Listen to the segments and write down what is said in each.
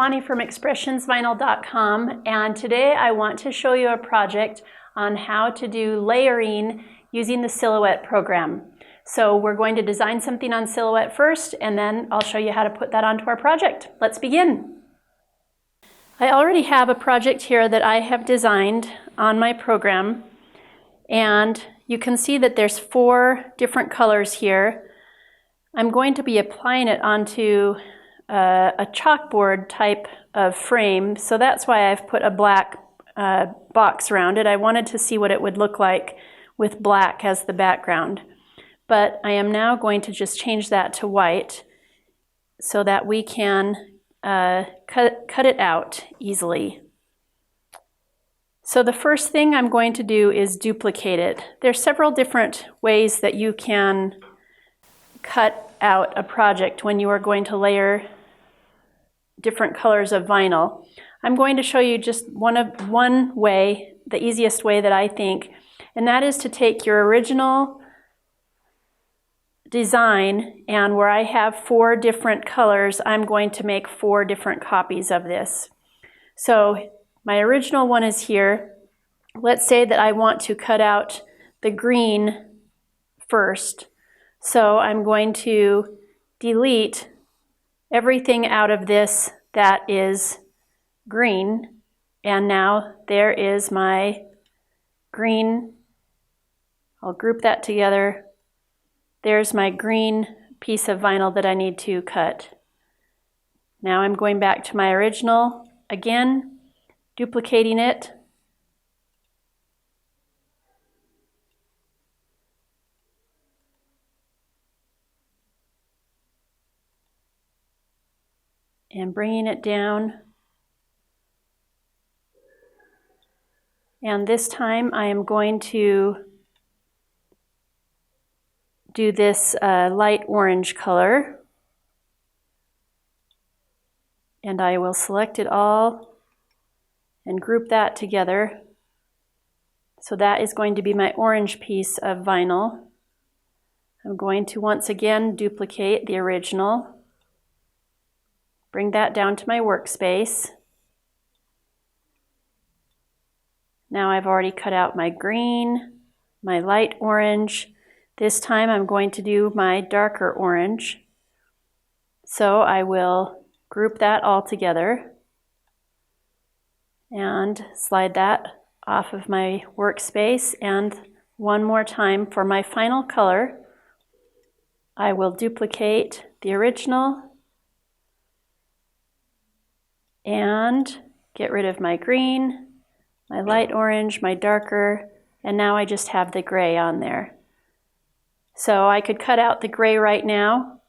Bonnie from expressionsvinyl.com, and today I want to show you a project on how to do layering using the Silhouette program. So we're going to design something on Silhouette first, and then I'll show you how to put that onto our project. Let's begin. I already have a project here that I have designed on my program, and you can see that there's 4 different colors here. I'm going to be applying it onto a chalkboard type of frame, so that's why I've put a black box around it. I wanted to see what it would look like with black as the background. But I am now going to just change that to white so that we can cut it out easily. So the first thing I'm going to do is duplicate it. There's several different ways that you can cut out a project when you are going to layer different colors of vinyl. I'm going to show you just one way, the easiest way that I think, and that is to take your original design, and where I have 4 different colors, I'm going to make 4 different copies of this. So my original one is here. Let's say that I want to cut out the green first. So I'm going to delete everything out of this that is green, and now there is my green. I'll group that together. There's my green piece of vinyl that I need to cut. Now I'm going back to my original again, duplicating it. And bringing it down. And this time I am going to do this light orange color. And I will select it all and group that together. So that is going to be my orange piece of vinyl. I'm going to once again duplicate the original. Bring that down to my workspace. Now I've already cut out my green, my light orange. This time I'm going to do my darker orange. So I will group that all together and slide that off of my workspace. And one more time for my final color, I will duplicate the original and get rid of my green, my light orange, my darker, and now I just have the gray on there. So I could cut out the gray right now,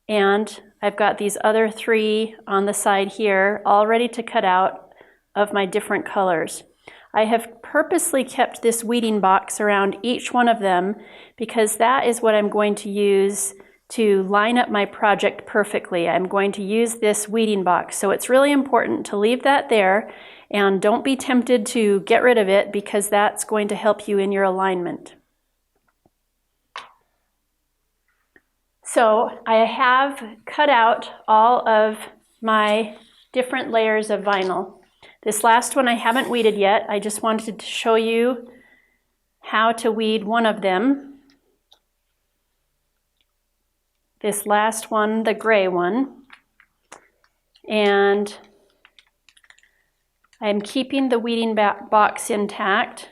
and I've got these other 3 on the side here all ready to cut out of my different colors. I have purposely kept this weeding box around each one of them because that is what I'm going to use to line up my project perfectly. I'm going to use this weeding box. So it's really important to leave that there, and don't be tempted to get rid of it because that's going to help you in your alignment. So I have cut out all of my different layers of vinyl. This last one I haven't weeded yet. I just wanted to show you how to weed one of them. This last one, the gray one. And I'm keeping the weeding box intact.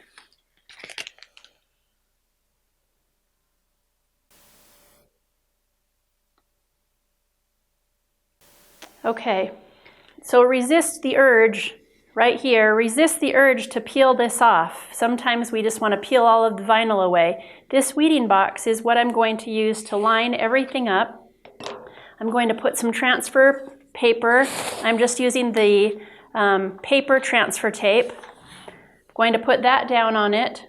Okay, so resist the urge right here. Resist the urge to peel this off. Sometimes we just want to peel all of the vinyl away. This weeding box is what I'm going to use to line everything up. I'm going to put some transfer paper. I'm just using the paper transfer tape. I'm going to put that down on it.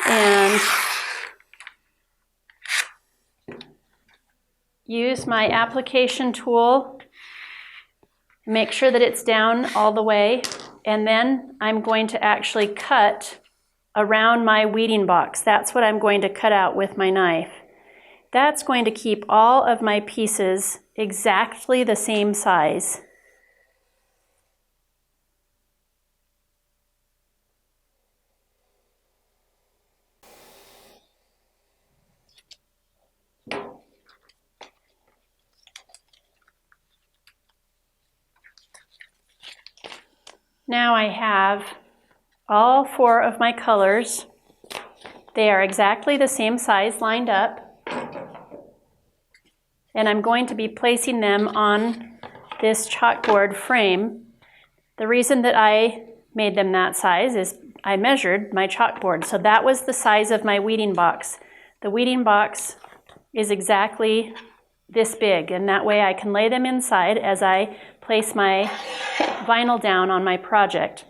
And use my application tool. Make sure that it's down all the way, and then I'm going to actually cut around my weeding box. That's what I'm going to cut out with my knife. That's going to keep all of my pieces exactly the same size. Now I have all 4 of my colors. They are exactly the same size lined up. And I'm going to be placing them on this chalkboard frame. The reason that I made them that size is I measured my chalkboard. So that was the size of my weeding box. The weeding box is exactly this big, and that way I can lay them inside as I place my vinyl down on my project.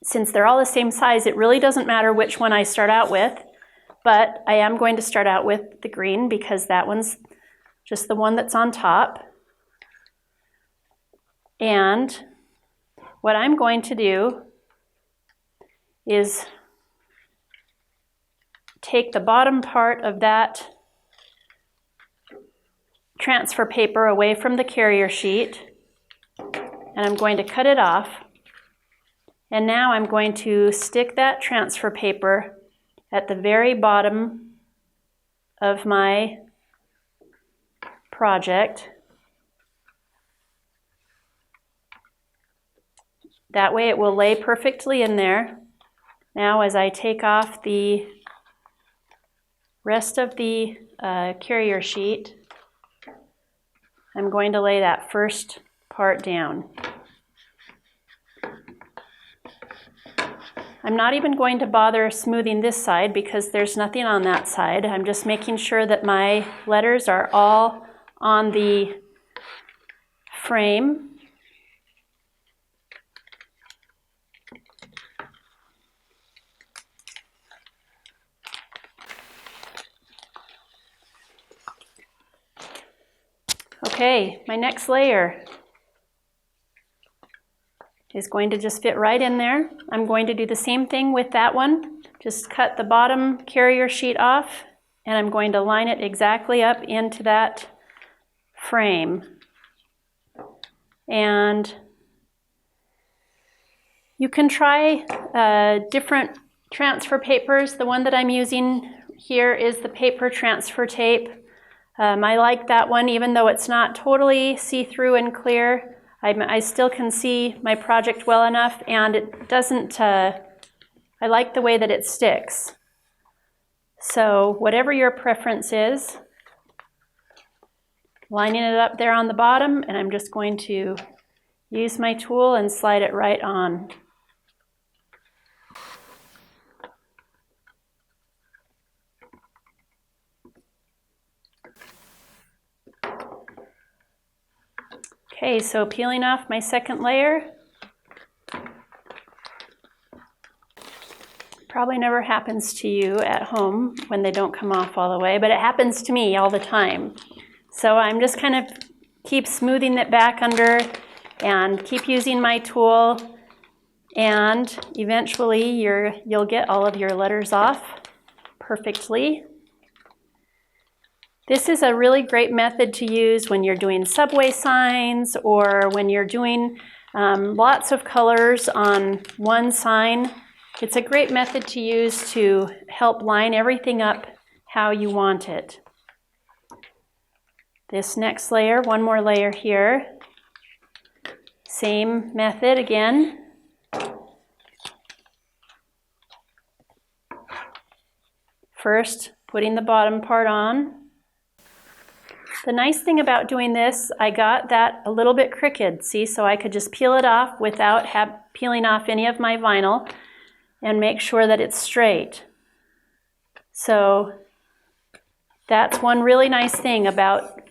Since they're all the same size, it really doesn't matter which one I start out with, but I am going to start out with the green because that one's just the one that's on top. And what I'm going to do is take the bottom part of that transfer paper away from the carrier sheet, and I'm going to cut it off. And now I'm going to stick that transfer paper at the very bottom of my project. That way it will lay perfectly in there. Now as I take off the rest of the carrier sheet, I'm going to lay that first part down. I'm not even going to bother smoothing this side because there's nothing on that side. I'm just making sure that my letters are all on the frame. Okay, my next layer is going to just fit right in there. I'm going to do the same thing with that one. Just cut the bottom carrier sheet off, and I'm going to line it exactly up into that frame. And you can try different transfer papers. The one that I'm using here is the paper transfer tape. I like that one, even though it's not totally see-through and clear. I still can see my project well enough, and it doesn't, I like the way that it sticks. So whatever your preference is, lining it up there on the bottom, and I'm just going to use my tool and slide it right on. Okay, so peeling off my second layer. Probably never happens to you at home when they don't come off all the way, but it happens to me all the time. So I'm just kind of keep smoothing it back under and keep using my tool, and eventually you'll get all of your letters off perfectly. This is a really great method to use when you're doing subway signs or when you're doing lots of colors on one sign. It's a great method to use to help line everything up how you want it. This next layer, one more layer here. Same method again. First, putting the bottom part on. The nice thing about doing this, I got that a little bit crooked, see, so I could just peel it off without peeling off any of my vinyl and make sure that it's straight. So that's one really nice thing about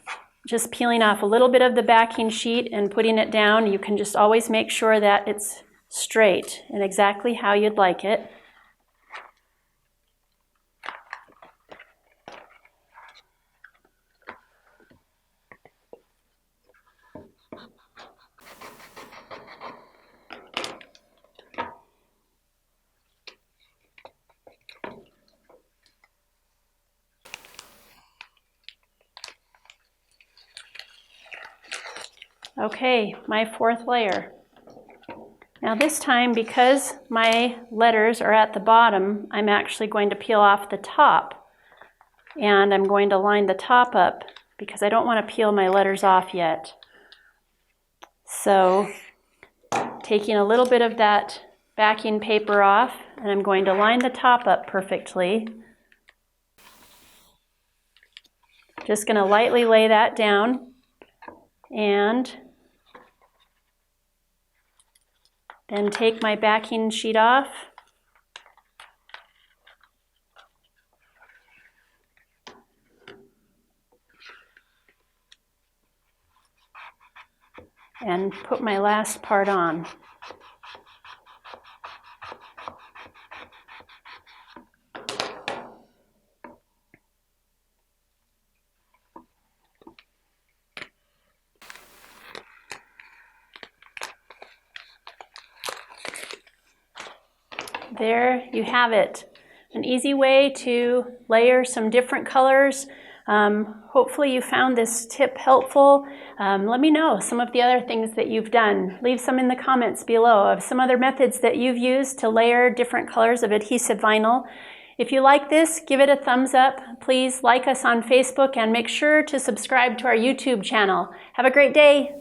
just peeling off a little bit of the backing sheet and putting it down. You can just always make sure that it's straight and exactly how you'd like it. Okay, my fourth layer. Now this time, because my letters are at the bottom, I'm actually going to peel off the top. And I'm going to line the top up because I don't want to peel my letters off yet. So, taking a little bit of that backing paper off, and I'm going to line the top up perfectly. Just going to lightly lay that down, and then take my backing sheet off. And put my last part on. There you have it. An easy way to layer some different colors. Hopefully you found this tip helpful. Let me know some of the other things that you've done. Leave some in the comments below of some other methods that you've used to layer different colors of adhesive vinyl. If you like this, give it a thumbs up. Please like us on Facebook and make sure to subscribe to our YouTube channel. Have a great day.